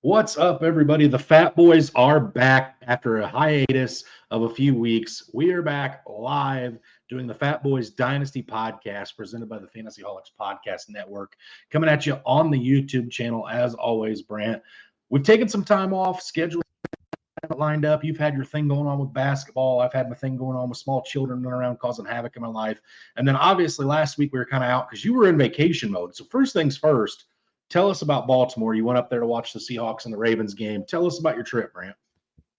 What's up, everybody? The Fat Boys are back after a hiatus of a few weeks. We are back live doing the Fat Boys Dynasty podcast presented by the Fantasy Holics Podcast Network, coming at you on the YouTube channel as always, Brant. We've taken some time off, schedule lined up. You've had your thing going on with basketball. I've had my thing going on with small children running around causing havoc in my life. And then obviously last week we were kind of out because you were in vacation mode. So first things first, tell us about Baltimore. You went up there to watch the Seahawks and the Ravens game. Tell us about your trip, Brant.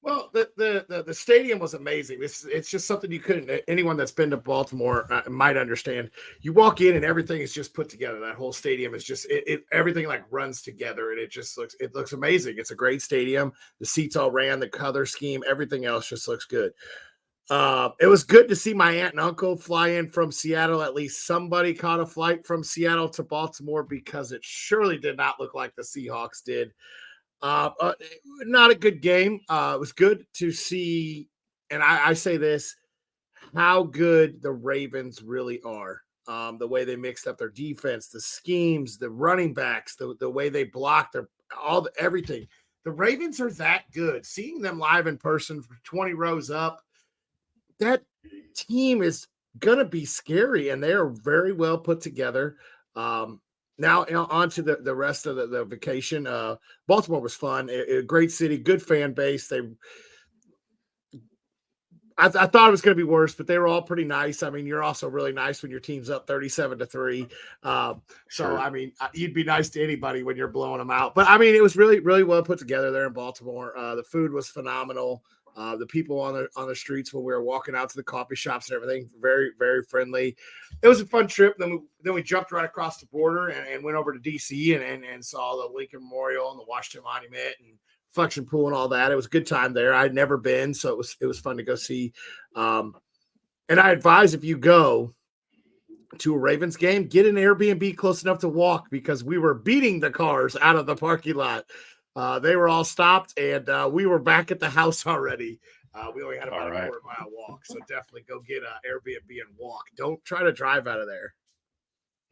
Well, the stadium was amazing. It's just something you couldn't. Anyone that's been to Baltimore might understand. You walk in and everything is just put together. That whole stadium is just everything like runs together, and it looks amazing. It's a great stadium. The seats all ran, the color scheme, everything else just looks good. It was good to see my aunt and uncle fly in from Seattle. At least somebody caught a flight from Seattle to Baltimore because it surely did not look like the Seahawks did. Not a good game. It was good to see, and I say this, how good the Ravens really are. The way they mixed up their defense, the schemes, the running backs, the way they blocked everything. The Ravens are that good. Seeing them live in person for 20 rows up, that team is going to be scary, and they are very well put together. Now on to the rest of the vacation. Baltimore was fun. A great city, good fan base. I thought it was going to be worse, but they were all pretty nice. I mean, you're also really nice when your team's up 37-3. So, I mean, you'd be nice to anybody when you're blowing them out. But, I mean, it was really, really well put together there in Baltimore. The food was phenomenal. The people on the streets when we were walking out to the coffee shops and everything, very, very friendly. It was a fun trip. Then we jumped right across the border and went over to D.C. and saw the Lincoln Memorial and the Washington Monument and Flexion Pool and all that. It was a good time there. I'd never been, so it was fun to go see. And I advise if you go to a Ravens game, get an Airbnb close enough to walk because we were beating the cars out of the parking lot. They were all stopped, and we were back at the house already. We only had about a quarter-mile walk, so definitely go get an Airbnb and walk. Don't try to drive out of there.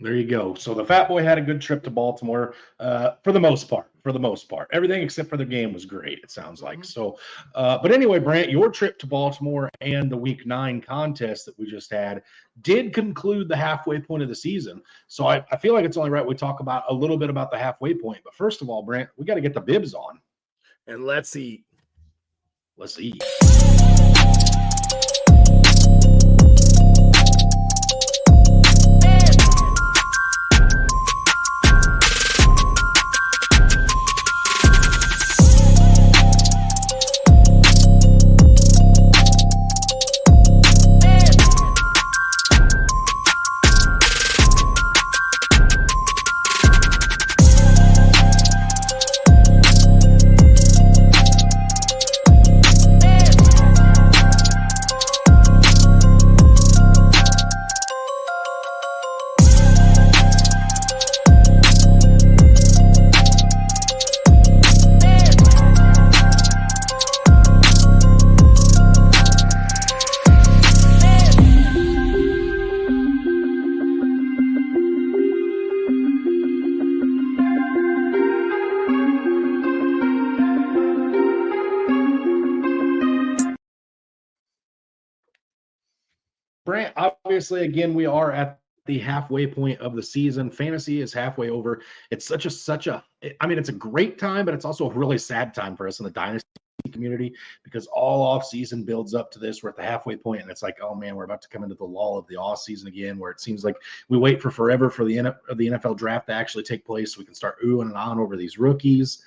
There you go. So the Fat Boy had a good trip to Baltimore for the most part. Everything except for the game was great, it sounds like. Mm-hmm. So, but anyway, Brant, your trip to Baltimore and the Week 9 contest that we just had did conclude the halfway point of the season. So I feel like it's only right we talk about a little bit about the halfway point. But first of all, Brant, we got to get the bibs on. And let's eat. Let's eat. Brant, obviously, again, we are at the halfway point of the season. Fantasy is halfway over. It's it's a great time, but it's also a really sad time for us in the Dynasty community because all off season builds up to this. We're at the halfway point, and it's like, oh man, we're about to come into the lull of the off season again, where it seems like we wait for forever for the NFL draft to actually take place so we can start oohing and on over these rookies.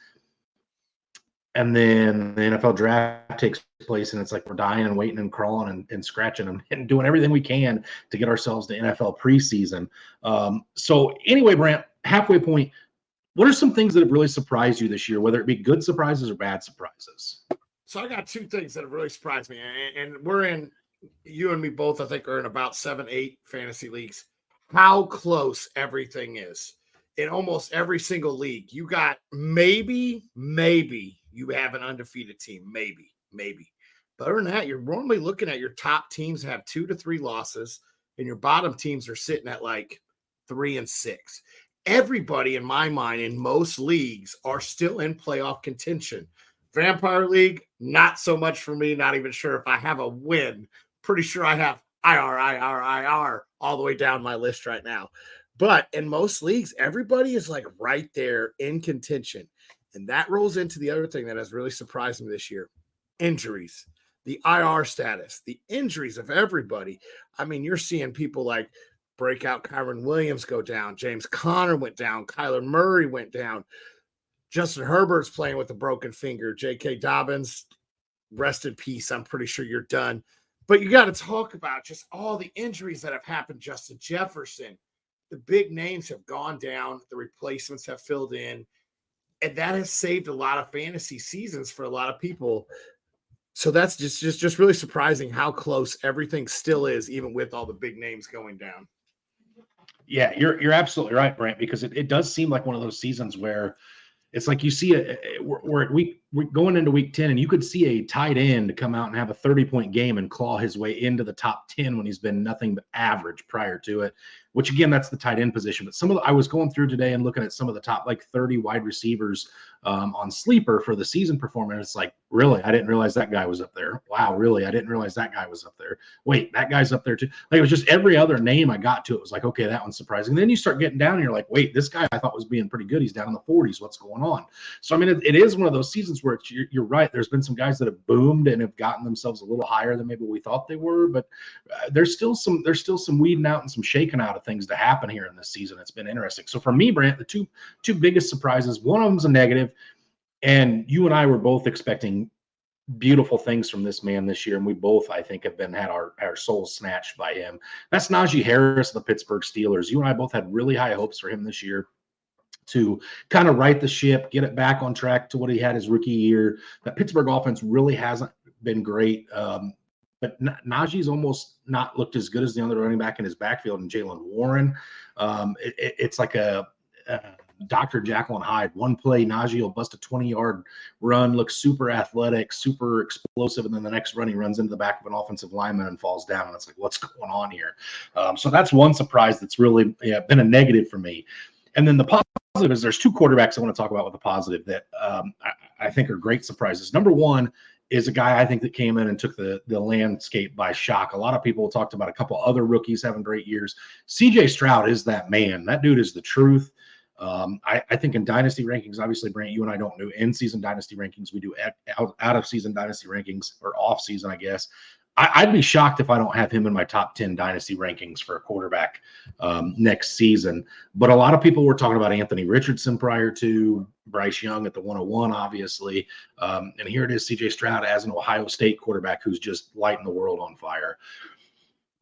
And then the NFL draft takes place, and it's like we're dying and waiting and crawling and scratching and doing everything we can to get ourselves to NFL preseason. So anyway, Brant, halfway point, what are some things that have really surprised you this year, whether it be good surprises or bad surprises? So I got two things that have really surprised me, and you and me both, I think, are in about 7-8 fantasy leagues. How close everything is. In almost every single league, you got maybe you have an undefeated team, maybe. But other than that, you're normally looking at your top teams have 2 to 3 losses, and your bottom teams are sitting at like 3 and 6. everybody in my mind in most leagues are still in playoff contention. Vampire League, not so much for me. Not even sure if I have a win. Pretty sure I have IR all the way down my list right now. But in most leagues, everybody is like right there in contention. And that rolls into the other thing that has really surprised me this year: injuries, the IR status, the injuries of everybody. I mean, you're seeing people like breakout Kyron Williams go down. James Conner went down. Kyler Murray went down. Justin Herbert's playing with a broken finger. J.K. Dobbins, rest in peace. I'm pretty sure you're done. But you got to talk about just all the injuries that have happened. Justin Jefferson, the big names have gone down. The replacements have filled in. And that has saved a lot of fantasy seasons for a lot of people. So that's just really surprising how close everything still is, even with all the big names going down. Yeah, you're absolutely right, Brent, because it does seem like one of those seasons where it's like you see we're going into week 10, and you could see a tight end come out and have a 30-point game and claw his way into the top 10 when he's been nothing but average prior to it, which again, that's the tight end position. But I was going through today and looking at some of the top like 30 wide receivers on Sleeper for the season performance. It's like, really? I didn't realize that guy was up there. Wow, really? I didn't realize that guy was up there. Wait, that guy's up there too. Like, it was just every other name I got to, it was like, okay, that one's surprising. And then you start getting down and you're like, wait, this guy I thought was being pretty good. He's down in the 40s. What's going on? So, I mean, it is one of those seasons where you're right. There's been some guys that have boomed and have gotten themselves a little higher than maybe we thought they were, but there's still some weeding out and some shaking out of things to happen here in this season. It's been interesting. So for me, Brant, the two biggest surprises, one of them's a negative, and you and I were both expecting beautiful things from this man this year, and we both, I think, have had our souls snatched by him. That's Najee Harris of the Pittsburgh Steelers. You and I both had really high hopes for him this year to kind of right the ship, get it back on track to what he had his rookie year. That Pittsburgh offense really hasn't been great. But Najee's almost not looked as good as the other running back in his backfield, and Jaylen Warren. It's like a Dr. Jekyll and Hyde. One play, Najee will bust a 20-yard run, looks super athletic, super explosive, and then the next run he runs into the back of an offensive lineman and falls down. And it's like, what's going on here? So that's one surprise that's really been a negative for me. And then the positive is there's two quarterbacks I want to talk about with the positive that I think are great surprises. Number one is a guy I think that came in and took the landscape by shock. A lot of people talked about a couple other rookies having great years. CJ Stroud is that man. That dude is the truth. I think in dynasty rankings, obviously, Brant, you and I don't do in-season dynasty rankings. We do out-of-season dynasty rankings, or off-season, I guess. I'd be shocked if I don't have him in my top 10 dynasty rankings for a quarterback next season. But a lot of people were talking about Anthony Richardson prior to Bryce Young at the 101, obviously. And here it is, CJ Stroud as an Ohio State quarterback who's just lighting the world on fire.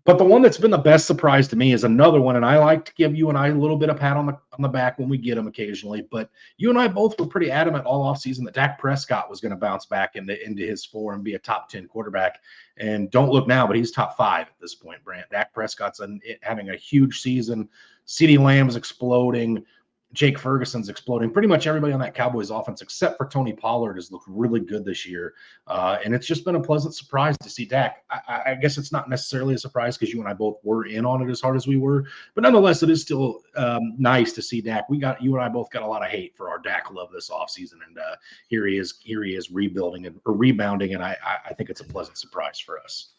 But the one that's been the best surprise to me is another one, and I like to give you and I a little bit of pat on the back when we get them occasionally. But you and I both were pretty adamant all offseason that Dak Prescott was going to bounce back into his form and be a top 10 quarterback. And don't look now, but he's top 5 at this point, Brant. Dak Prescott's having a huge season. CeeDee Lamb's exploding. Jake Ferguson's exploding. Pretty much everybody on that Cowboys offense, except for Tony Pollard, has looked really good this year. And it's just been a pleasant surprise to see Dak. I guess it's not necessarily a surprise because you and I both were in on it as hard as we were. But nonetheless, it is still nice to see Dak. You and I both got a lot of hate for our Dak love this offseason. And here he is rebuilding or rebounding. And I think it's a pleasant surprise for us.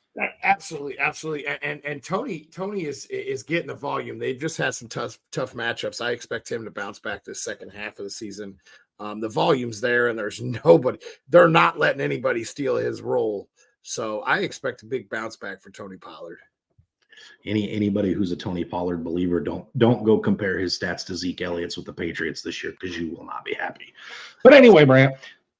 Absolutely. And Tony is getting the volume. They've just had some tough matchups. I expect him to bounce back this second half of the season. The volume's there, and there's nobody. They're not letting anybody steal his role. So I expect a big bounce back for Tony Pollard. Anybody who's a Tony Pollard believer, don't go compare his stats to Zeke Elliott's with the Patriots this year, because you will not be happy. But anyway, Brant,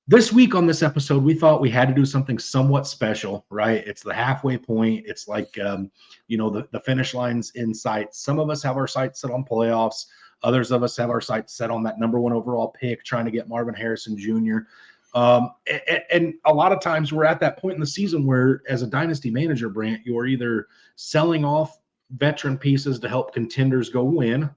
this week on this episode, we thought we had to do something somewhat special, right? It's the halfway point. It's like, the finish line's in sight. Some of us have our sights set on playoffs. Others of us have our sights set on that number 1 overall pick, trying to get Marvin Harrison Jr. And a lot of times we're at that point in the season where, as a dynasty manager, Brant, you're either selling off veteran pieces to help contenders go win,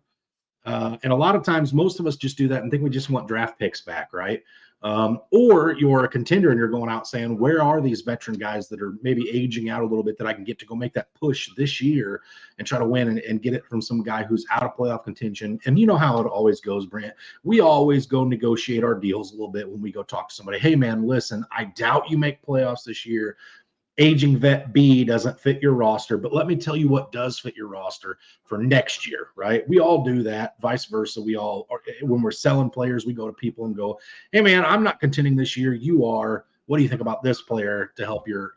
And a lot of times, most of us just do that and think we just want draft picks back, right? Or you're a contender and you're going out saying, where are these veteran guys that are maybe aging out a little bit that I can get to go make that push this year and try to win and get it from some guy who's out of playoff contention. And you know how it always goes, Brant. We always go negotiate our deals a little bit when we go talk to somebody. Hey, man, listen, I doubt you make playoffs this year. Aging vet B doesn't fit your roster, but let me tell you what does fit your roster for next year, right? We all do that, vice versa. We all, when we're selling players, we go to people and go, hey, man, I'm not contending this year. You are. What do you think about this player to help your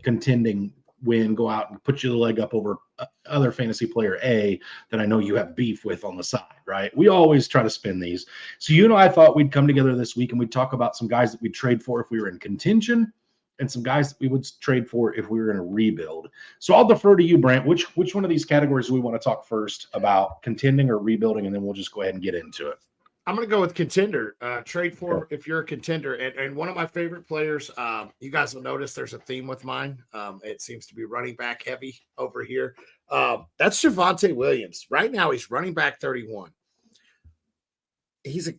contending win, go out and put you the leg up over other fantasy player A that I know you have beef with on the side, right? We always try to spin these. So, I thought we'd come together this week and we'd talk about some guys that we'd trade for if we were in contention, and some guys that we would trade for if we were in a rebuild. So I'll defer to you, Brant. Which one of these categories do we want to talk first about, contending or rebuilding? And then we'll just go ahead and get into it. I'm going to go with contender. Trade for if you're a contender. And one of my favorite players, you guys will notice there's a theme with mine. It seems to be running back heavy over here. That's Javonte Williams. Right now, he's running back 31. His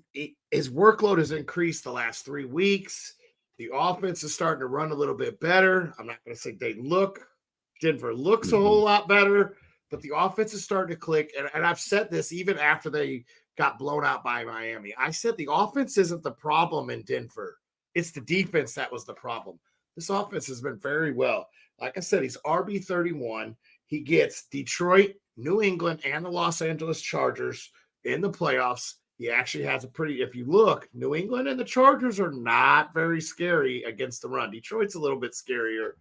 workload has increased the last 3 weeks. The offense is starting to run a little bit better. I'm not going to say Denver looks a whole lot better, but the offense is starting to click. And I've said this even after they got blown out by Miami. I said the offense isn't the problem in Denver. It's the defense that was the problem. This offense has been very well. Like I said, he's RB 31. He gets Detroit, New England, and the Los Angeles Chargers in the playoffs. He actually has if you look, New England and the Chargers are not very scary against the run. Detroit's a little bit scarier.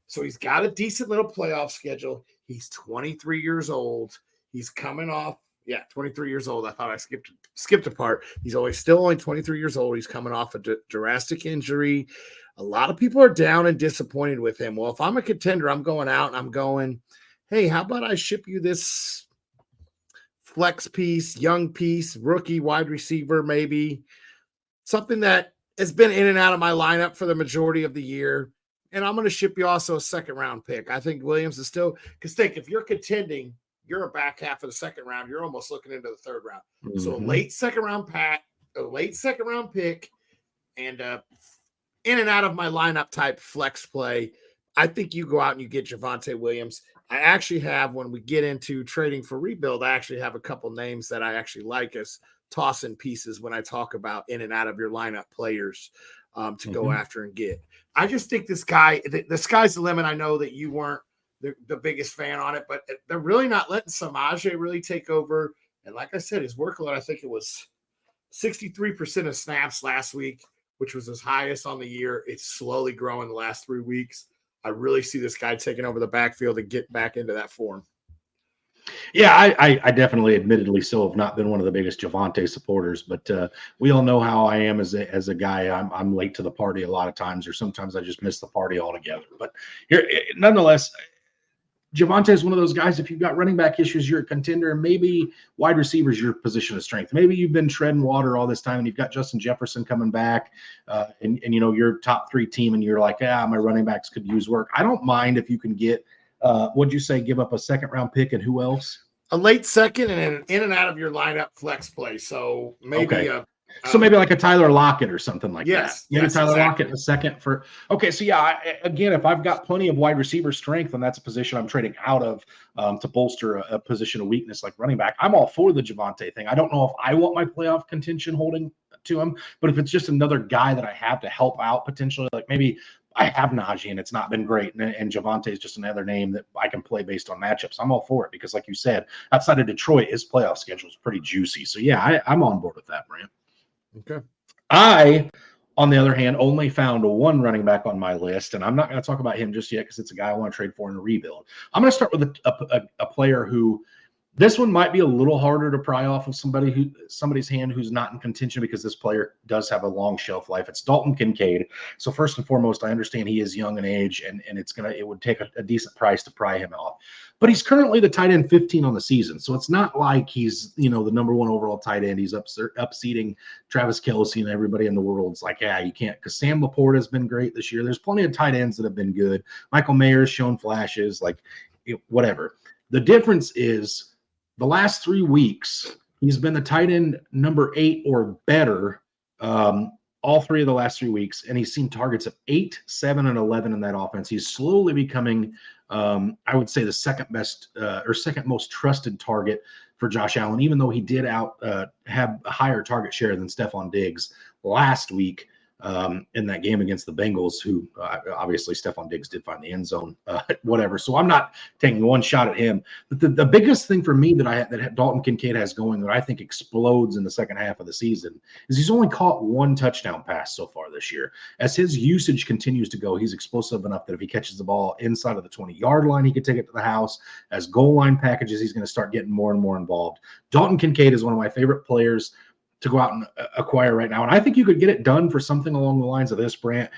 So he's got a decent little playoff schedule. He's 23 years old. He's coming off, 23 years old. I thought I skipped a part. He's still only 23 years old. He's coming off a drastic injury. A lot of people are down and disappointed with him. Well, if I'm a contender, I'm going out and I'm going, hey, how about I ship you this flex piece, young piece, rookie wide receiver, maybe something that has been in and out of my lineup for the majority of the year. And I'm going to ship you also a second round pick. I think Williams is still, because if you're contending, you're a back half of the second round. You're almost looking into the third round. Mm-hmm. So a late second round pick, and in and out of my lineup type flex play. I think you go out and you get Javonte Williams. I actually have, when we get into trading for rebuild, I actually have a couple names that I actually like as toss-in pieces when I talk about in and out of your lineup players to go after and get. I just think this guy, the sky's the limit. I know that you weren't the biggest fan on it, but they're really not letting Samaje really take over. And like I said, his workload, I think it was 63% of snaps last week, which was his highest on the year. It's slowly growing the last 3 weeks. I really see this guy taking over the backfield and get back into that form. Yeah, I definitely, admittedly so, have not been one of the biggest Javonte supporters, but we all know how I am as a guy. I'm late to the party a lot of times, or sometimes I just miss the party altogether. But nonetheless, Javonte is one of those guys. If you've got running back issues, you're a contender. Maybe wide receiver is your position of strength. Maybe you've been treading water all this time, and you've got Justin Jefferson coming back, and your top 3 team, and you're like, my running backs could use work. I don't mind if you can get, what'd you say, give up a second round pick and who else? A late second and in and out of your lineup flex play. So maybe so maybe like a Tyler Lockett or something like that. Maybe Tyler exactly. Lockett in a second for – okay, so again, if I've got plenty of wide receiver strength and that's a position I'm trading out of to bolster a position of weakness like running back, I'm all for the Javonte thing. I don't know if I want my playoff contention holding to him, but if it's just another guy that I have to help out potentially, like maybe I have Najee and it's not been great, and Javonte is just another name that I can play based on matchups, I'm all for it because, like you said, outside of Detroit, his playoff schedule is pretty juicy. So, I'm on board with that, Brant. Okay. I, on the other hand, only found one running back on my list, and I'm not going to talk about him just yet because it's a guy I want to trade for in a rebuild. I'm going to start with a player who this one might be a little harder to pry off of somebody's hand who's not in contention because this player does have a long shelf life. It's Dalton Kincaid. So first and foremost, I understand he is young in age, and it would take a decent price to pry him off. But he's currently the tight end 15 on the season. So it's not like he's, the number 1 overall tight end. He's upseating Travis Kelce and everybody in the world. It's like, you can't, because Sam Laporta has been great this year. There's plenty of tight ends that have been good. Michael Mayer's shown flashes, whatever. The difference is the last 3 weeks, He's been the tight end number 8 or better all 3 of the last 3 weeks, and he's seen targets of 8, 7, and 11 in that offense. He's slowly becoming, I would say, the second best or second most trusted target for Josh Allen, even though he did have a higher target share than Stephon Diggs last week. In that game against the Bengals, who obviously Stephon Diggs did find the end zone, whatever. So I'm not taking one shot at him. But the biggest thing for me that Dalton Kincaid has going that I think explodes in the second half of the season is he's only caught 1 touchdown pass so far this year. As his usage continues to go, he's explosive enough that if he catches the ball inside of the 20-yard line, he could take it to the house. As goal line packages, he's going to start getting more and more involved. Dalton Kincaid is one of my favorite players to go out and acquire right now. And I think you could get it done for something along the lines of this, Brant.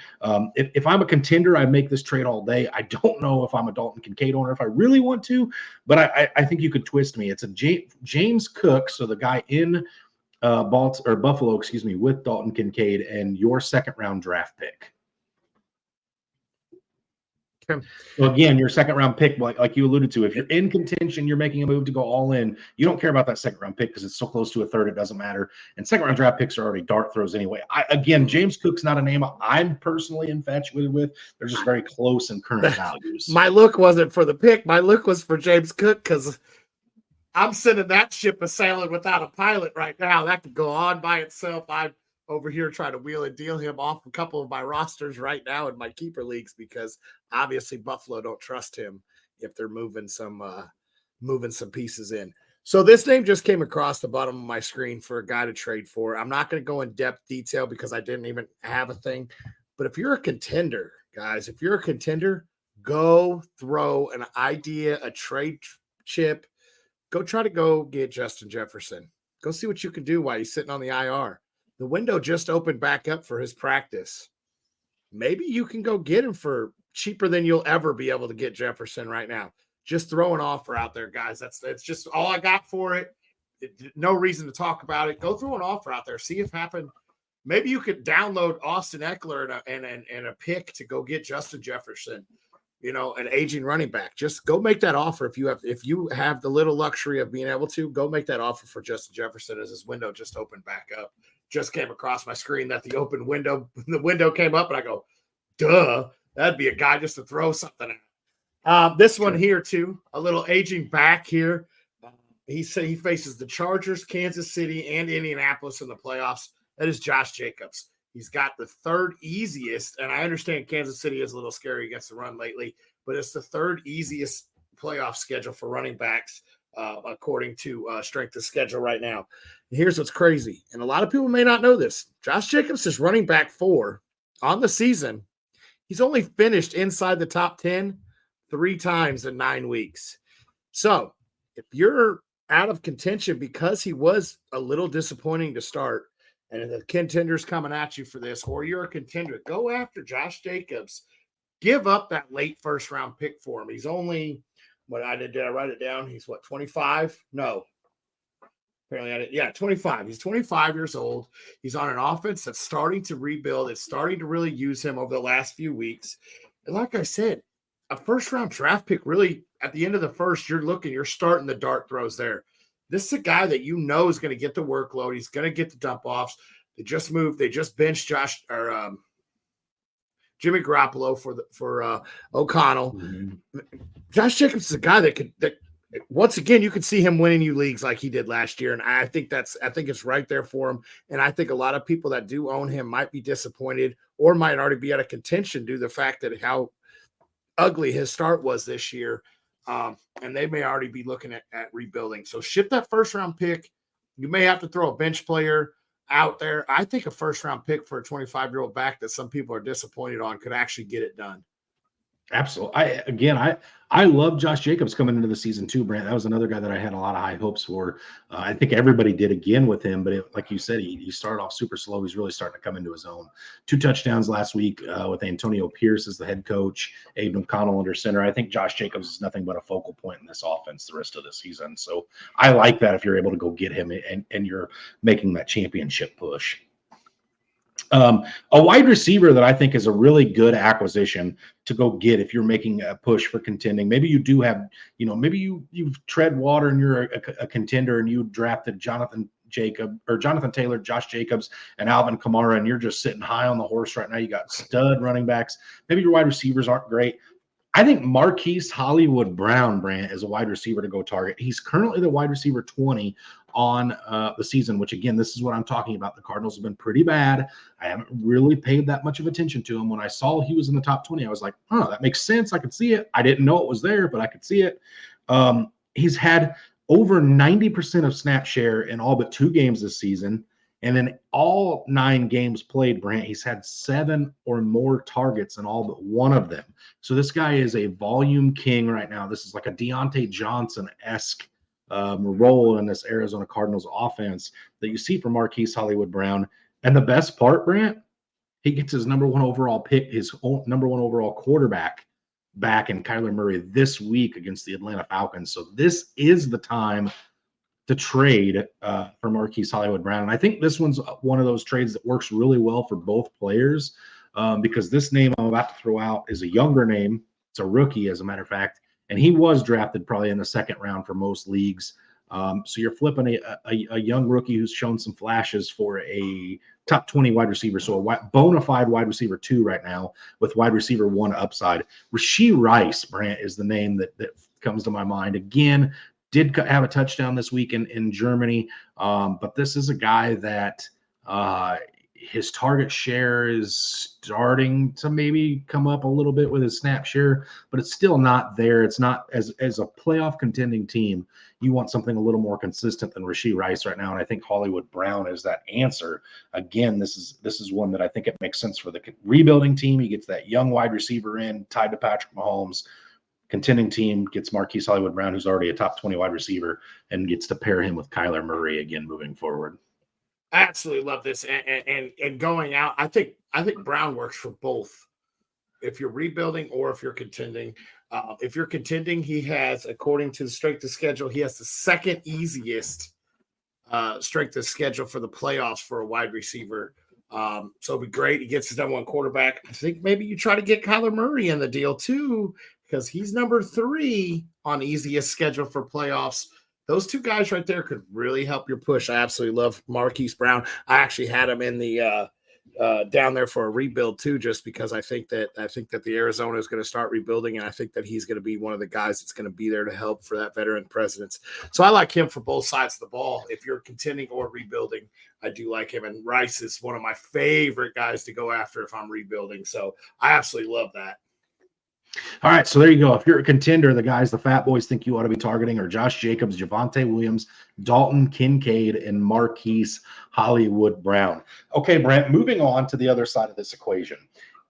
If I'm a contender, I make this trade all day. I don't know if I'm a Dalton Kincaid owner, if I really want to, but I think you could twist me. It's a James Cook, so the guy in Buffalo, with Dalton Kincaid and your second-round draft pick. So again, your second round pick, like you alluded to, if you're in contention, you're making a move to go all in. You don't care about that second round pick because it's so close to a third, it doesn't matter. And second round draft picks are already dart throws anyway. James Cook's not a name I'm personally infatuated with. They're just very close in current values. My look wasn't for the pick. My look was for James Cook because I'm sending that ship a sailing without a pilot right now. That could go on by itself. I'm over here trying to wheel and deal him off a couple of my rosters right now in my keeper leagues because obviously Buffalo don't trust him if they're moving some pieces in. So this name just came across the bottom of my screen for a guy to trade for. I'm not going to go in depth detail because I didn't even have a thing. But if you're a contender, guys, go throw an idea, a trade chip. Go try to go get Justin Jefferson. Go see what you can do while he's sitting on the IR. The window just opened back up for his practice. Maybe you can go get him for cheaper than you'll ever be able to get Jefferson right now. Just throw an offer out there, guys. That's just all I got for it. No reason to talk about it. Go throw an offer out there. See if happen. Maybe you could download Austin Eckler and a pick to go get Justin Jefferson. An aging running back. Just go make that offer if you have the little luxury of being able to. Go make that offer for Justin Jefferson as his window just opened back up. Just came across my screen that the window came up, and I go, duh, that'd be a guy just to throw something at. This one here too, a little aging back here. He said he faces the Chargers, Kansas City, and Indianapolis in the playoffs. That is Josh Jacobs. He's got the third easiest, and I understand Kansas City is a little scary against the run lately, but it's the third easiest playoff schedule for running backs, according to strength of schedule right now. And here's what's crazy, and a lot of people may not know this. Josh Jacobs is running back 4 on the season. He's only finished inside the top 10 3 times in 9 weeks. So if you're out of contention because he was a little disappointing to start, and the contender's coming at you for this, or you're a contender, go after Josh Jacobs. Give up that late first-round pick for him. He's only, did I write it down? He's 25? No. Apparently I didn't. Yeah, 25. He's 25 years old. He's on an offense that's starting to rebuild. It's starting to really use him over the last few weeks. And like I said, a first-round draft pick, really, at the end of the first, you're starting the dart throws there. This is a guy that is going to get the workload. He's going to get the dump offs. They just benched Jimmy Garoppolo for O'Connell. Mm-hmm. Josh Jacobs is a guy that once again, you could see him winning you leagues like he did last year. And I think it's right there for him. And I think a lot of people that do own him might be disappointed or might already be out of contention due to the fact that how ugly his start was this year. And they may already be looking at rebuilding. So ship that first-round pick. You may have to throw a bench player out there. I think a first-round pick for a 25-year-old back that some people are disappointed on could actually get it done. Absolutely. I love Josh Jacobs coming into the season too, Brant. That was another guy that I had a lot of high hopes for. I think everybody did again with him, but like you said, he started off super slow. He's really starting to come into his own. 2 touchdowns last week with Antonio Pierce as the head coach, Aiden O'Connell under center. I think Josh Jacobs is nothing but a focal point in this offense the rest of the season. So I like that if you're able to go get him and you're making that championship push. A wide receiver that I think is a really good acquisition to go get if you're making a push for contending. Maybe you do have, maybe you've tread water and you're a contender and you drafted Jonathan Taylor, Josh Jacobs, and Alvin Kamara, and you're just sitting high on the horse right now. You got stud running backs. Maybe your wide receivers aren't great. I think Marquise Hollywood Brown, Brant, is a wide receiver to go target. He's currently the wide receiver 20 on the season, which, again, this is what I'm talking about. The Cardinals have been pretty bad. I haven't really paid that much of attention to him. When I saw he was in the top 20, I was like, oh, that makes sense. I could see it. I didn't know it was there, but I could see it. He's had over 90% of snap share in all but 2 games this season. And in all 9 games played, Brant, he's had 7 or more targets in all but 1 of them. So this guy is a volume king right now. This is like a Deontay Johnson-esque role in this Arizona Cardinals offense that you see from Marquise Hollywood Brown. And the best part, Brant, he gets his number 1 overall pick, his number 1 overall quarterback back in Kyler Murray this week against the Atlanta Falcons. So this is the time to trade for Marquise Hollywood Brown. And I think this one's one of those trades that works really well for both players because this name I'm about to throw out is a younger name. It's a rookie, as a matter of fact, and he was drafted probably in the 2nd round for most leagues. So you're flipping a young rookie who's shown some flashes for a top 20 wide receiver. So a bona fide wide receiver 2 right now with wide receiver 1 upside. Rashee Rice, Brant, is the name that comes to my mind. Again, did have a touchdown this week in Germany, but this is a guy that his target share is starting to maybe come up a little bit with his snap share, but it's still not there. It's not as a playoff contending team. You want something a little more consistent than Rashee Rice right now, and I think Hollywood Brown is that answer. Again, this is one that I think it makes sense for the rebuilding team. He gets that young wide receiver in, tied to Patrick Mahomes. Contending team gets Marquise Hollywood Brown, who's already a top 20 wide receiver, and gets to pair him with Kyler Murray again moving forward. I absolutely love this, and going out, I think Brown works for both. If you're rebuilding or if you're contending, if you're contending, he has, according to the strength of schedule, he has the 2nd easiest strength of schedule for the playoffs for a wide receiver. So it'd be great. He gets his number 1 quarterback. I think maybe you try to get Kyler Murray in the deal too, because he's number 3 on easiest schedule for playoffs. Those 2 guys right there could really help your push. I absolutely love Marquise Brown. I actually had him in the down there for a rebuild too, just because I think that the Arizona is going to start rebuilding, and I think that he's going to be one of the guys that's going to be there to help for that veteran presence. So I like him for both sides of the ball. If you're contending or rebuilding, I do like him. And Rice is one of my favorite guys to go after if I'm rebuilding. So I absolutely love that. All right, so there you go. If you're a contender, the guys the Fat Boys think you ought to be targeting are Josh Jacobs, Javonte Williams, Dalton Kincaid, and Marquise Hollywood Brown. Okay, Brent, moving on to the other side of this equation.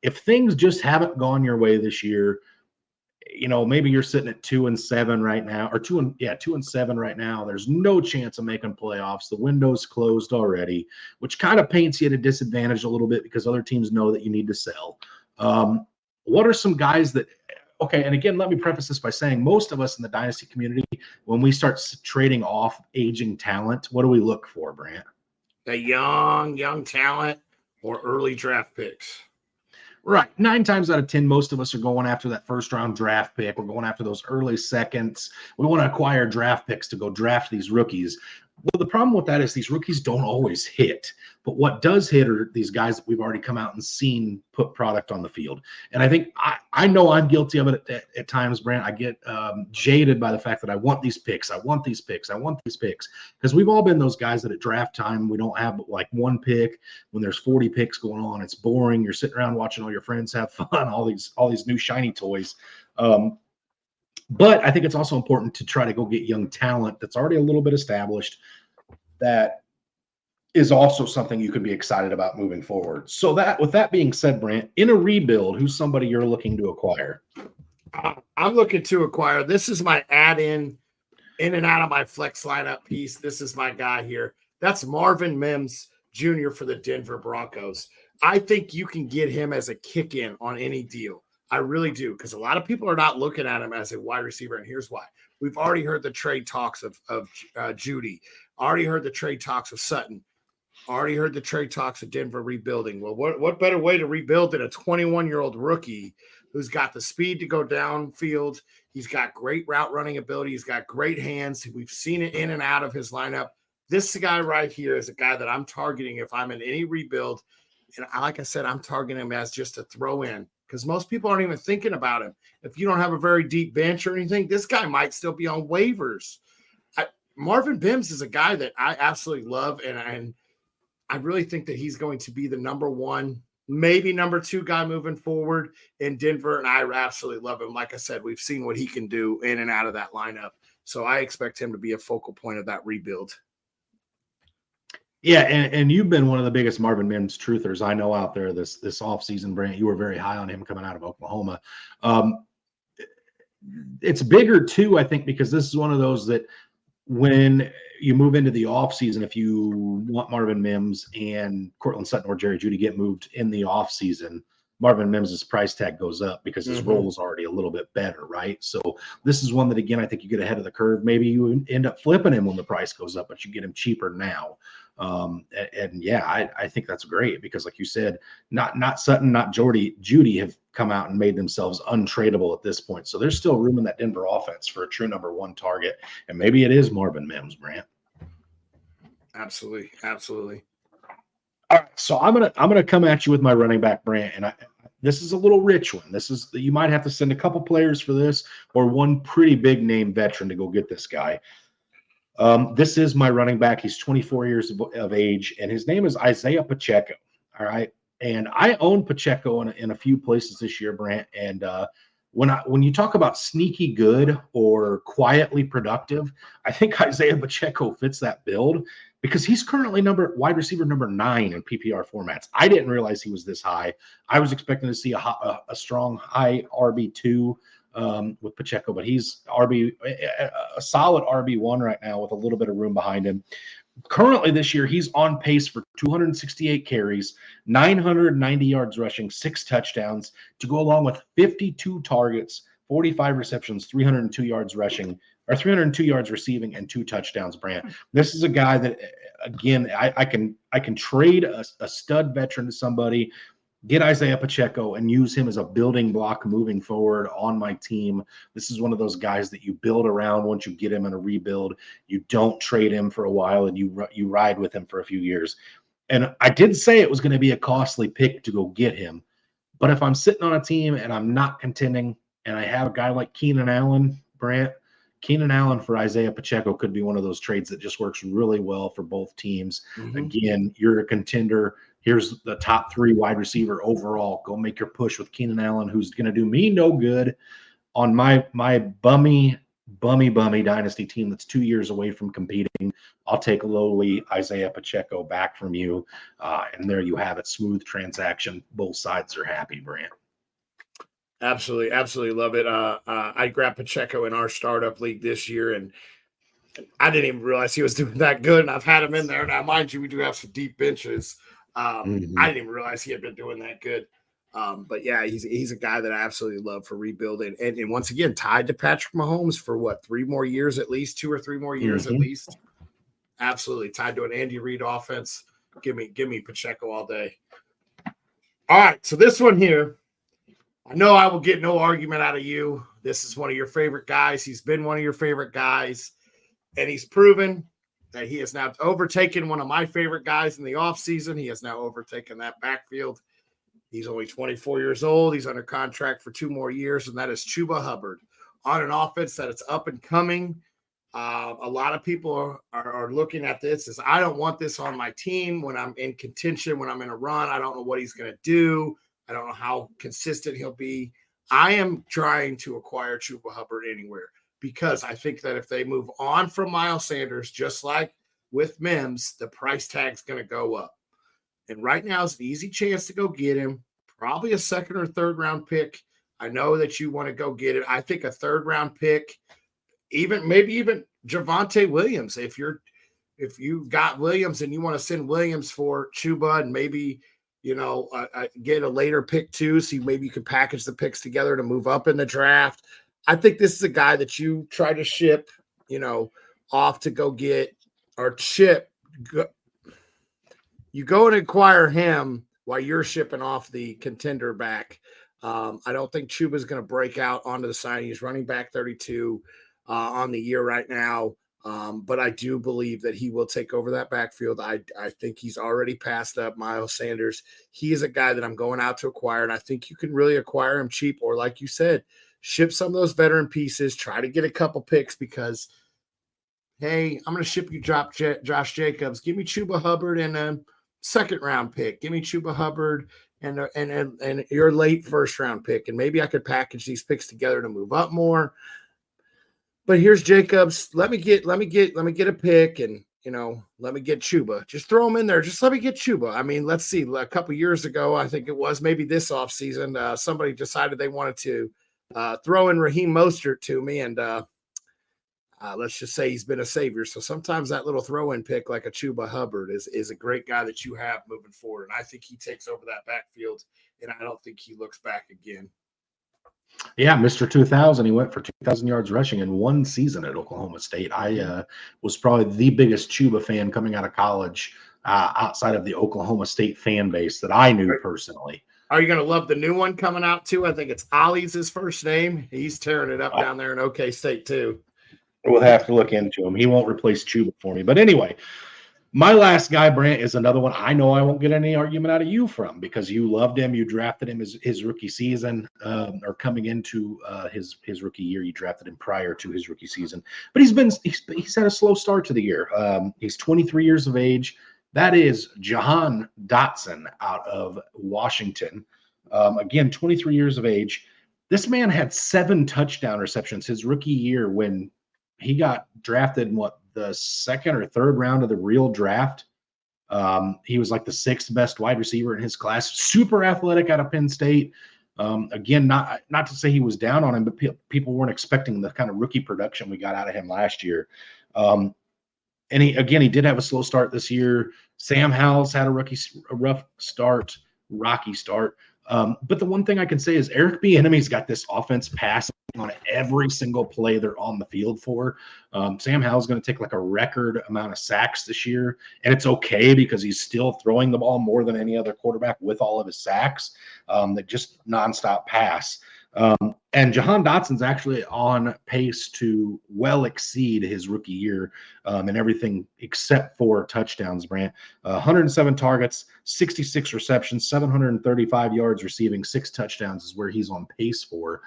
If things just haven't gone your way this year, maybe you're sitting at 2-7 right now, or 2-7 right now. There's no chance of making playoffs. The window's closed already, which kind of paints you at a disadvantage a little bit because other teams know that you need to sell. What are some guys that – okay, and again, let me preface this by saying most of us in the dynasty community, when we start trading off aging talent, what do we look for, Brant? A young talent or early draft picks. Right. 9 times out of 10, most of us are going after that first-round draft pick. We're going after those early seconds. We want to acquire draft picks to go draft these rookies. Well, the problem with that is these rookies don't always hit. But what does hit are these guys that we've already come out and seen put product on the field. And I think I know I'm guilty of it at times, Brant. I get jaded by the fact that I want these picks. Because we've all been those guys that at draft time, we don't have but like 1 pick. When there's 40 picks going on, it's boring. You're sitting around watching all your friends have fun, all these new shiny toys. But I think it's also important to try to go get young talent that's already a little bit established that is also something you could be excited about moving forward. So with that being said, Brant, in a rebuild, who's somebody you're looking to acquire? I'm looking to acquire. This is my add-in, in and out of my flex lineup piece. This is my guy here. That's Marvin Mims Jr. for the Denver Broncos. I think you can get him as a kick-in on any deal. I really do, because a lot of people are not looking at him as a wide receiver, and here's why. We've already heard the trade talks of Judy, already heard the trade talks of Sutton. Already heard the trade talks of Denver rebuilding. Well, what better way to rebuild than a 21-year-old rookie who's got the speed to go downfield? He's got great route running ability. He's got great hands. We've seen it in and out of his lineup. This guy right here is a guy that I'm targeting if I'm in any rebuild. And like I said, I'm targeting him as just a throw in because most people aren't even thinking about him. If you don't have a very deep bench or anything, this guy might still be on waivers. Marvin Mims is a guy that I absolutely love, and I really think that he's going to be the number one, maybe number two guy moving forward in Denver. And I absolutely love him. Like I said, we've seen what he can do in and out of that lineup. So I expect him to be a focal point of that rebuild. Yeah, and you've been one of the biggest Marvin Mims truthers I know out there this offseason, Brant. You were very high on him coming out of Oklahoma. It's bigger too, I think, because this is one of those that when you move into the offseason, if you want Marvin Mims and Cortland Sutton or Jerry Jeudy get moved in the offseason, Marvin Mims' price tag goes up because his role is already a little bit better, right? So this is one that, again, I think you get ahead of the curve. Maybe you end up flipping him when the price goes up, but you get him cheaper now. And yeah, I think that's great because, like you said, not Sutton, not Jeudy have come out and made themselves untradeable at this point. So there's still room in that Denver offense for a true number one target, and maybe it is Marvin Mims, Brant. Absolutely, absolutely. All right, so I'm gonna come at you with my running back, Brant, and this is a little rich one. This is you might have to send a couple players for this, or one pretty big name veteran to go get this guy. This is my running back. He's 24 years of age, and his name is Isaiah Pacheco. All right. And I own Pacheco in a few places this year, Brant. And when you talk about sneaky good or quietly productive, I think Isaiah Pacheco fits that build because he's currently wide receiver number 9 in PPR formats. I didn't realize he was this high. I was expecting to see a strong high RB2 with Pacheco, but he's a solid RB1 right now with a little bit of room behind him. Currently this year, he's on pace for 268 carries, 990 yards rushing, 6 touchdowns to go along with 52 targets, 45 receptions, 302 yards rushing, or 302 yards receiving, and 2 touchdowns, Brant. This is a guy that, again, I can trade a stud veteran to somebody, get Isaiah Pacheco and use him as a building block moving forward on my team. This is one of those guys that you build around once you get him in a rebuild. You don't trade him for a while and you ride with him for a few years. And I did say it was going to be a costly pick to go get him. But if I'm sitting on a team and I'm not contending and I have a guy like Keenan Allen, Brant, Keenan Allen for Isaiah Pacheco could be one of those trades that just works really well for both teams. Again, you're a contender. Here's the top 3 wide receiver overall. Go make your push with Keenan Allen, who's going to do me no good on my bummy dynasty team that's 2 years away from competing. I'll take lowly Isaiah Pacheco back from you. And there you have it. Smooth transaction. Both sides are happy, Brant. Absolutely, absolutely love it. I grabbed Pacheco in our startup league this year, and I didn't even realize he was doing that good. And I've had him in there. Now, mind you, we do have some deep benches. I didn't even realize he had been doing that good. But yeah, he's a guy that I absolutely love for rebuilding. And once again, tied to Patrick Mahomes for what, 3 more years at least, 2 or 3 more years at least. Absolutely tied to an Andy Reid offense. Give me Pacheco all day. All right, so this one here, I know I will get no argument out of you. This is one of your favorite guys. He's been one of your favorite guys, and he's proven that he has now overtaken one of my favorite guys in the offseason. He has now overtaken that backfield. He's only 24 years old. He's under contract for 2 more years, and that is Chuba Hubbard on an offense that is up and coming. A lot of people are looking at this as, I don't want this on my team when I'm in contention, when I'm in a run. I don't know what he's going to do. I don't know how consistent he'll be. I am trying to acquire Chuba Hubbard anywhere because I think that if they move on from Miles Sanders, just like with Mims, the price tag's going to go up. And right now is an easy chance to go get him, probably a 2nd or 3rd round pick. I know that you want to go get it. I think a 3rd round pick, maybe even Javonte Williams. If you got Williams and you want to send Williams for Chuba and maybe, get a later pick too, so maybe you could package the picks together to move up in the draft. I think this is a guy that you try to ship, off to go get or ship. You go and acquire him while you're shipping off the contender back. I don't think Chuba's going to break out onto the signing. He's running back 32 on the year right now. But I do believe that he will take over that backfield. I think he's already passed up Miles Sanders. He is a guy that I'm going out to acquire, and I think you can really acquire him cheap, or like you said, ship some of those veteran pieces, try to get a couple picks because, hey, I'm going to ship you Josh Jacobs. Give me Chuba Hubbard and a second-round pick. Give me Chuba Hubbard and your late first-round pick, and maybe I could package these picks together to move up more. But here's Jacobs. Let me get a pick, and let me get Chuba. Just throw him in there. Just let me get Chuba. I mean, let's see. A couple years ago, I think it was maybe this offseason, somebody decided they wanted to throw in Raheem Mostert to me, and let's just say he's been a savior. So sometimes that little throw-in pick like a Chuba Hubbard is a great guy that you have moving forward, and I think he takes over that backfield, and I don't think he looks back again. Yeah, Mr. 2000. He went for 2,000 yards rushing in one season at Oklahoma State. I was probably the biggest Chuba fan coming out of college outside of the Oklahoma State fan base that I knew personally. Are you going to love the new one coming out too? I think it's Ollie's his first name. He's tearing it up down there in OK State too. We'll have to look into him. He won't replace Chuba for me. But anyway, my last guy, Brant, is another one I know I won't get any argument out of you from because you loved him. You drafted him his rookie season or coming into his rookie year. You drafted him prior to his rookie season. But he's had a slow start to the year. He's 23 years of age. That is Jahan Dotson out of Washington. Again, 23 years of age. This man had 7 touchdown receptions his rookie year when he got drafted in the second or third round of the real draft. He was like the 6th best wide receiver in his class. Super athletic out of Penn State. Again, not to say he was down on him, but people weren't expecting the kind of rookie production we got out of him last year. And he did have a slow start this year. Sam Howell's had a rocky start. But the one thing I can say is Eric Bieniemy's got this offense passing on every single play they're on the field for. Sam Howell's going to take like a record amount of sacks this year, and it's okay because he's still throwing the ball more than any other quarterback with all of his sacks. That just nonstop pass. And Jahan Dotson's actually on pace to well exceed his rookie year in everything except for touchdowns, Brant. 107 targets, 66 receptions, 735 yards receiving, 6 touchdowns is where he's on pace for.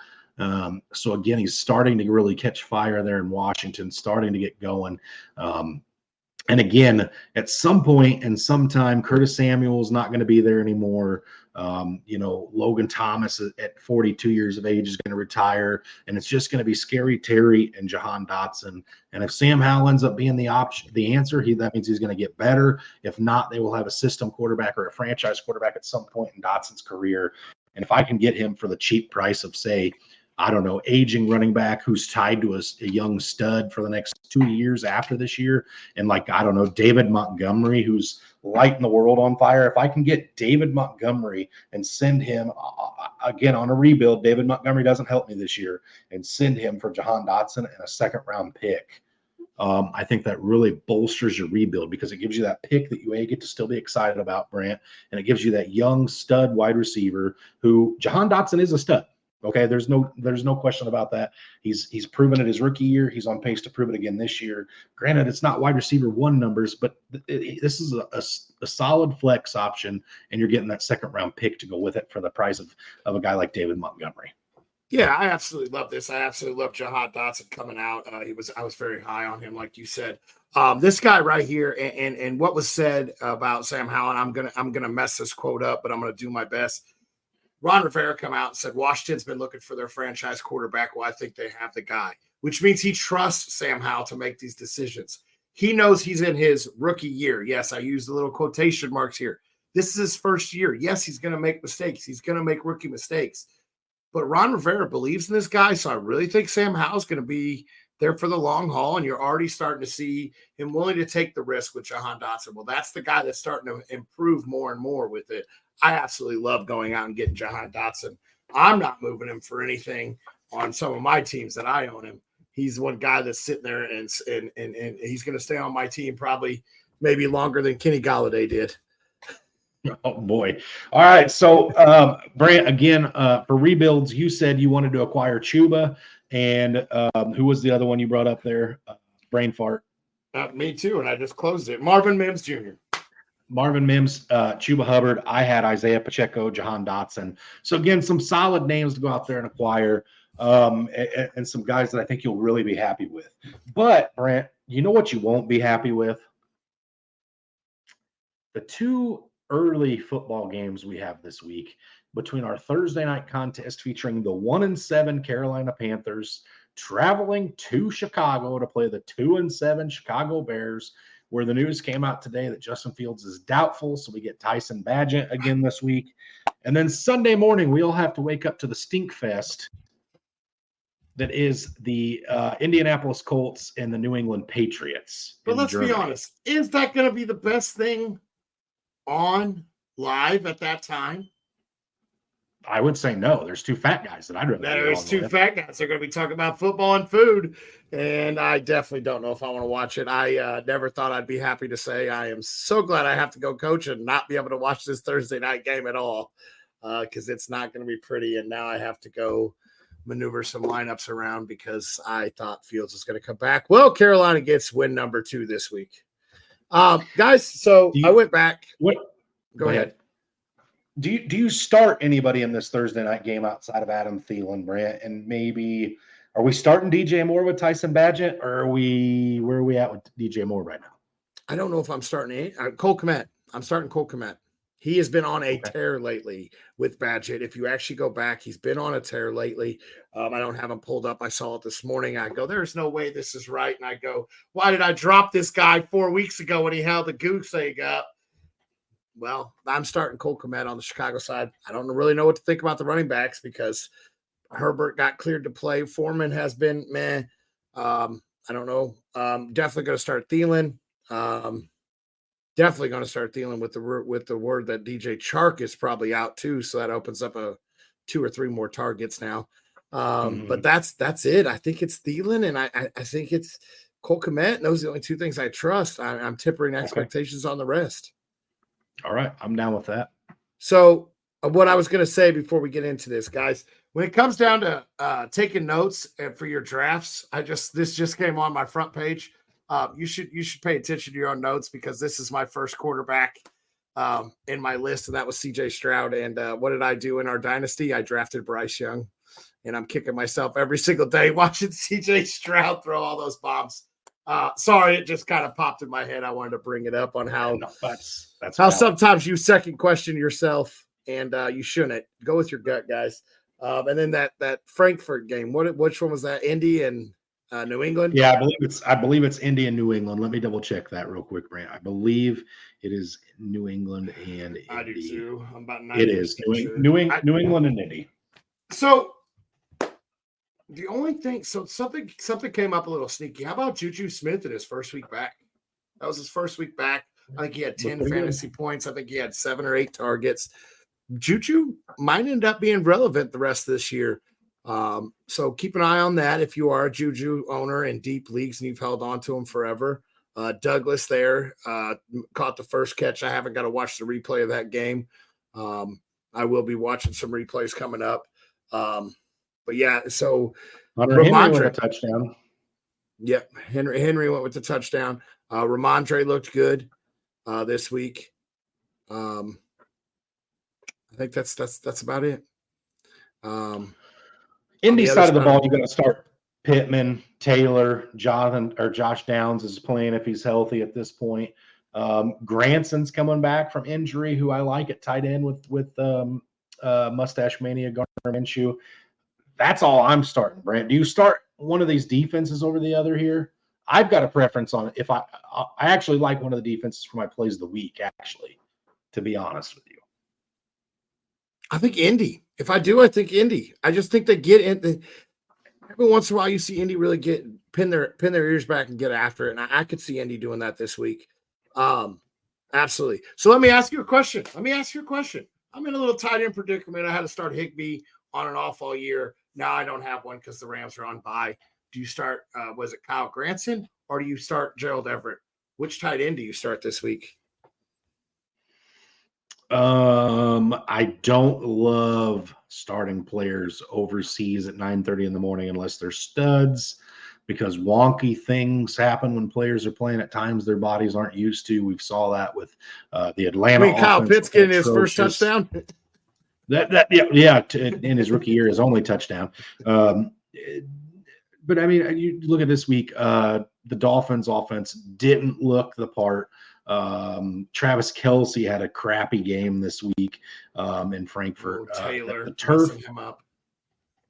So, again, he's starting to really catch fire there in Washington, starting to get going. And again, at some point and sometime, Curtis Samuel's not going to be there anymore. Logan Thomas at 42 years of age is going to retire, and it's just going to be Scary Terry and Jahan Dotson. And if Sam Howell ends up being the answer, that means he's going to get better. If not, they will have a system quarterback or a franchise quarterback at some point in Dotson's career. And if I can get him for the cheap price of, say, I don't know, aging running back who's tied to a young stud for the next 2 years after this year. And David Montgomery, who's lighting the world on fire. If I can get David Montgomery and send him again on a rebuild, David Montgomery doesn't help me this year, and send him for Jahan Dotson and a 2nd-round pick. I think that really bolsters your rebuild because it gives you that pick that you get to still be excited about, Brant, and it gives you that young stud wide receiver who Jahan Dotson is a stud. Okay, there's no question about that. He's proven it his rookie year. He's on pace to prove it again this year. Granted, it's not wide receiver 1 numbers, but this is a solid flex option, and you're getting that 2nd-round pick to go with it for the price of a guy like David Montgomery. Yeah, I absolutely love this. I absolutely love Jahan Dotson coming out. I was very high on him, like you said. This guy right here, and what was said about Sam Howell, and I'm gonna mess this quote up, but I'm gonna do my best. Ron Rivera come out and said Washington's been looking for their franchise quarterback. Well, I think they have the guy, which means he trusts Sam Howell to make these decisions. He knows he's in his rookie year. Yes, I use the little quotation marks here. This is his first year. Yes, he's going to make mistakes. He's going to make rookie mistakes. But Ron Rivera believes in this guy, so I really think Sam Howell's going to be there for the long haul, and you're already starting to see him willing to take the risk with Jahan Dotson. Well, that's the guy that's starting to improve more and more with it. I absolutely love going out and getting Jahan Dotson. I'm not moving him for anything on some of my teams that I own him. He's one guy that's sitting there, and he's going to stay on my team probably maybe longer than Kenny Galladay did. Oh boy. All right. So Brant, again, for rebuilds, you said you wanted to acquire Chuba, and who was the other one you brought up there? Brain fart. Me too, and I just closed it. Marvin Mims Jr. Marvin Mims, Chuba Hubbard. I had Isaiah Pacheco, Jahan Dotson. So again, some solid names to go out there and acquire, and some guys that I think you'll really be happy with. But Brant, you know what you won't be happy with? The two early football games we have this week between our Thursday night contest featuring the 1-7 Carolina Panthers traveling to Chicago to play the 2-7 Chicago Bears, where the news came out today that Justin Fields is doubtful. So we get Tyson Badgett again this week. And then Sunday morning, we all have to wake up to the stink fest that is the Indianapolis Colts and the New England Patriots. But let's Germany. be honest, is that going to be the best thing on live at that time? I would say no. There's two fat guys that I'd rather. There's two fat guys. They're going to be talking about football and food, and I definitely don't know if I want to watch it. I never thought I'd be happy to say I am so glad I have to go coach and not be able to watch this Thursday night game at all, because it's not going to be pretty. And now I have to go maneuver some lineups around because I thought Fields was going to come back. Well, Carolina gets win number 2 this week. Guys, so I went back. What? Go ahead. Do you start anybody in this Thursday night game outside of Adam Thielen, Brant? And maybe are we starting DJ Moore with Tyson Badgett, or where are we at with DJ Moore right now? I don't know if I'm starting Cole Kmet. I'm starting Cole Kmet. He has been on a tear lately with Badgett. If you actually go back, he's been on a tear lately. I don't have him pulled up. I saw it this morning. I go, there's no way this is right. And I go, why did I drop this guy 4 weeks ago when he held the goose egg up? Well, I'm starting Cole Kmet on the Chicago side. I don't really know what to think about the running backs because Herbert got cleared to play. Foreman has been meh. I don't know. Definitely going to start Thielen. Definitely going to start Thielen with the word that DJ Chark is probably out too. So that opens up 2 or 3 more targets now. But that's it. I think it's Thielen, and I think it's Cole Kmet. And those are the only 2 things I trust. I'm tempering expectations on the rest. All right, I'm down with that. So what I was going to say before we get into this, guys, when it comes down to taking notes for your drafts, this just came on my front page. You should pay attention to your own notes because this is my first quarterback in my list, and that was CJ Stroud. And what did I do in our dynasty? I drafted Bryce Young, and I'm kicking myself every single day watching CJ Stroud throw all those bombs. Sorry, it just kind of popped in my head. I wanted to bring it up on how that's how sometimes you second question yourself, and you shouldn't. Go with your gut, guys. And then that Frankfurt game. Which one was that? Indy and New England? Yeah, I believe it's Indy and New England. Let me double check that real quick, Brant. I believe it is New England and Indy. I do too. I'm about 90%. It is New England and Indy. So the only thing, something came up a little sneaky. How about Juju Smith in his first week back? That was his first week back. I think he had 10 fantasy points. I think he had 7 or 8 targets. Juju might end up being relevant the rest of this year. So keep an eye on that if you are a Juju owner in deep leagues and you've held on to him forever. Douglas there caught the first catch. I haven't got to watch the replay of that game. I will be watching some replays coming up. But yeah, so Henry with a touchdown. Yep, Henry went with the touchdown. Ramondre looked good this week. I think that's about it. Indy side of the ball, you're going to start Pittman, Taylor, Josh Downs is playing if he's healthy at this point. Granson's coming back from injury, who I like at tight end with Mustache Mania, Gardner Minshew. That's all I'm starting, Brant. Do you start one of these defenses over the other here? I've got a preference on it. If I actually like one of the defenses for my plays of the week, actually, to be honest with you. I think Indy. If I do, I think Indy. I just think they get in. Every once in a while, you see Indy really pin their ears back and get after it, and I could see Indy doing that this week. Absolutely. So let me ask you a question. I'm in a little tight end predicament. I had to start Higbee on and off all year. Now I don't have one because the Rams are on bye. Do you start, was it Kyle Granson, or do you start Gerald Everett? Which tight end do you start this week? I don't love starting players overseas at 9:30 in the morning unless they're studs, because wonky things happen when players are playing at times their bodies aren't used to. We saw that with the I Atlanta mean, Kyle offense Pitts looking getting his first atrocious. touchdown. In his rookie year, his only touchdown. Um, but I mean, you look at this week, the Dolphins offense didn't look the part. Travis Kelce had a crappy game this week in Frankfurt. Taylor The messing him up.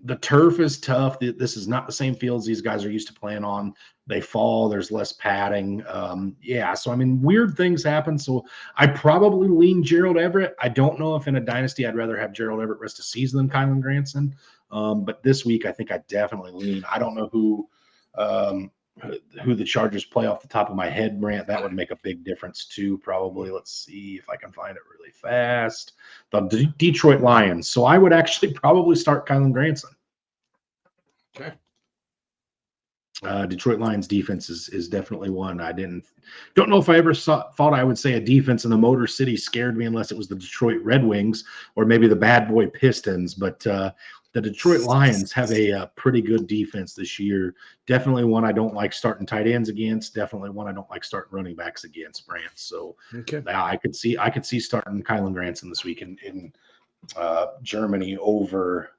the turf is tough. This is not the same fields these guys are used to playing on. They fall. There's less padding. So I mean, weird things happen. So I probably lean Gerald Everett. I don't know if in a dynasty I'd rather have Gerald Everett rest of season than Kylan Granson. But this week I think I definitely lean. I don't know who the Chargers play off the top of my head, Brant. That would make a big difference too, probably. Let's see if I can find it really fast. The Detroit Lions. So I would actually probably start Kylan Granson. Okay. Detroit Lions defense is definitely one. Don't know if I ever thought I would say a defense in the Motor City scared me unless it was the Detroit Red Wings or maybe the Bad Boy Pistons. But the Detroit Lions have a pretty good defense this year. Definitely one I don't like starting tight ends against. Definitely one I don't like starting running backs against, Brant. So I could see starting Kylan Granson this week in Germany over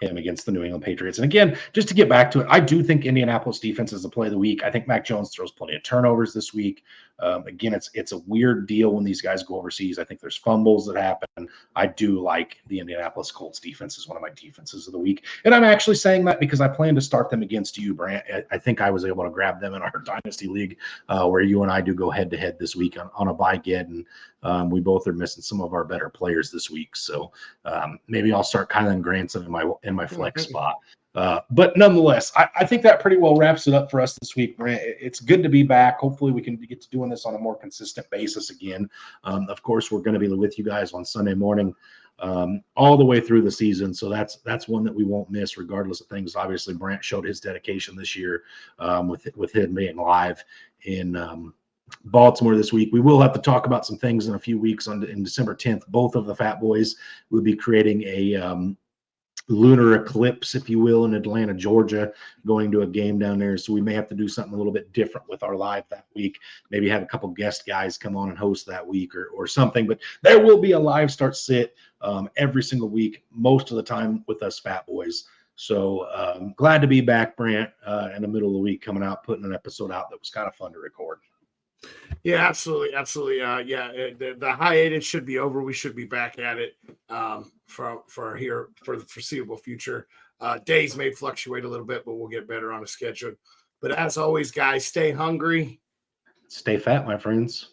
him against the New England Patriots. And again, just to get back to it, I do think Indianapolis defense is the play of the week. I think Mac Jones throws plenty of turnovers this week. Again, it's a weird deal when these guys go overseas. I think there's fumbles that happen. I do like the Indianapolis Colts defense as one of my defenses of the week. And I'm actually saying that because I plan to start them against you, Brant. I think I was able to grab them in our Dynasty League where you and I do go head-to-head this week on a bye get. And we both are missing some of our better players this week. So maybe I'll start Kylan Granson in my flex spot. But nonetheless, I think that pretty well wraps it up for us this week, Brant. It's good to be back. Hopefully we can get to doing this on a more consistent basis again. Of course, we're going to be with you guys on Sunday morning all the way through the season. So that's one that we won't miss regardless of things. Obviously, Brant showed his dedication this year with him being live in Baltimore this week. We will have to talk about some things in a few weeks in December 10th. Both of the fatboyz will be creating a lunar eclipse, if you will, in Atlanta, Georgia, going to a game down there. So we may have to do something a little bit different with our live that week. Maybe have a couple guest guys come on and host that week or something. But there will be a live start sit every single week, most of the time with us fatboyz. So glad to be back, Brant, in the middle of the week, coming out, putting an episode out that was kind of fun to record. Yeah, absolutely. The hiatus should be over. We should be back at it for the foreseeable future. Days may fluctuate a little bit, but we'll get better on a schedule. But as always, guys, stay hungry. Stay fat, my friends.